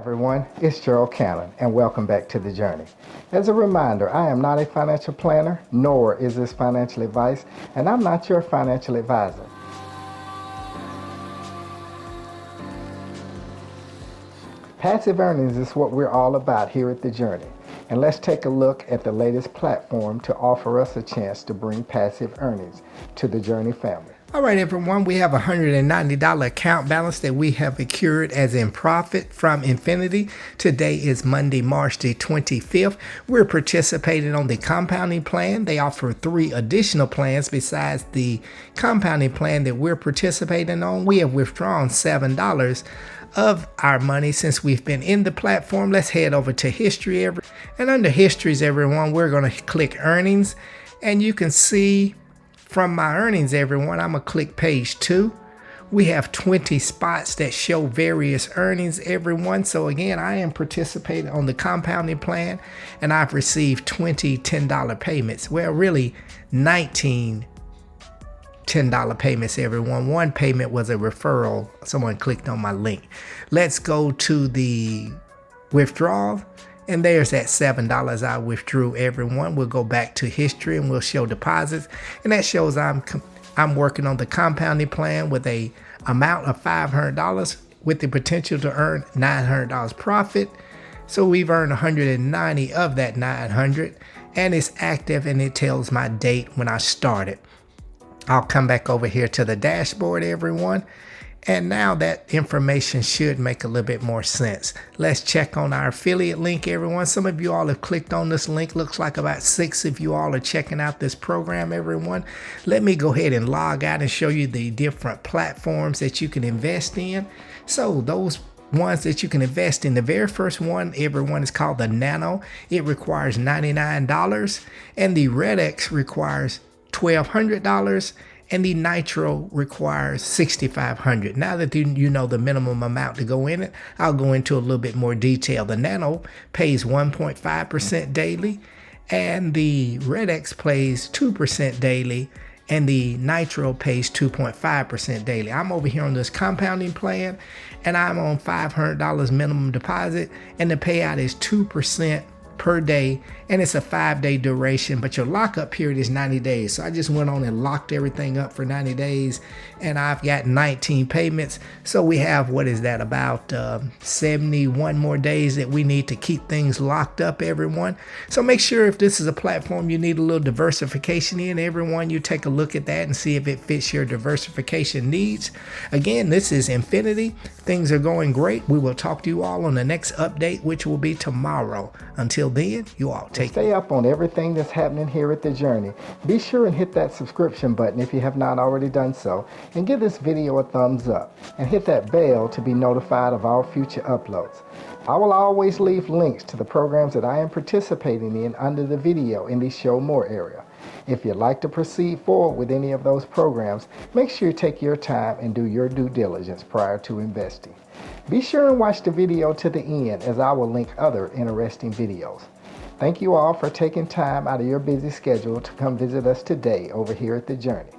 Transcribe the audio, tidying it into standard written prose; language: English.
everyone, it's Gerald Cannon and welcome back to The Journey. As a reminder, I am not a financial planner, nor is this financial advice, and I'm not your financial advisor. Passive earnings is what we're all about here at The Journey, and let's take a look at the latest platform to offer us a chance to bring passive earnings to the Journey family. All right, everyone, we have a $190 account balance that we have accrued as in profit from Infinity. Today is Monday, March the 25th. We're participating on the compounding plan. They offer 3 additional plans besides the compounding plan that we're participating on. We have withdrawn $7 of our money since we've been in the platform. Let's head over to history. And under histories, everyone, we're going to click earnings, and you can see from my earnings, everyone, I'm going to click page 2. We have 20 spots that show various earnings, everyone. So again, I am participating on the compounding plan, and I've received 20 $10 payments. Well, really 19 $10 payments, everyone. One payment was a referral. Someone clicked on my link. Let's go to the withdrawal. And there's that $7 I withdrew, everyone. We'll go back to history and we'll show deposits. And that shows I'm working on the compounding plan with a amount of $500 with the potential to earn $900 profit. So we've earned 190 of that 900, and it's active and it tells my date when I started. I'll come back over here to the dashboard, everyone. And now that information should make a little bit more sense. Let's check on our affiliate link, everyone. Some of you all have clicked on this link. Looks like about 6 of you all are checking out this program, everyone. Let me go ahead and log out and show you the different platforms that you can invest in. So those ones that you can invest in, the very first one, everyone, is called the Nano. It requires $99, and the TRADEX requires $1,200. And the Nitro requires $6,500. Now that you know the minimum amount to go in it, I'll go into a little bit more detail. The Nano pays 1.5% daily, and the TRADEX pays 2% daily, and the Nitro pays 2.5% daily. I'm over here on this compounding plan, and I'm on $500 minimum deposit, and the payout is 2% per day, and it's a 5-day duration, but your lockup period is 90 days. So I just went on and locked everything up for 90 days, and I've got 19 payments. So we have, what is that, about 71 more days that we need to keep things locked up, everyone. So make sure if this is a platform you need a little diversification in, everyone, you take a look at that and see if it fits your diversification needs. Again, this is Infinity. Things are going great. We will talk to you all on the next update, which will be tomorrow. Until then, you all take Stay up on everything that's happening here at The Journey. Be sure and hit that subscription button if you have not already done so, and give this video a thumbs up, and hit that bell to be notified of all future uploads. I will always leave links to the programs that I am participating in under the video in the Show More area. If you'd like to proceed forward with any of those programs, make sure you take your time and do your due diligence prior to investing. Be sure and watch the video to the end, as I will link other interesting videos. Thank you all for taking time out of your busy schedule to come visit us today over here at The Journey.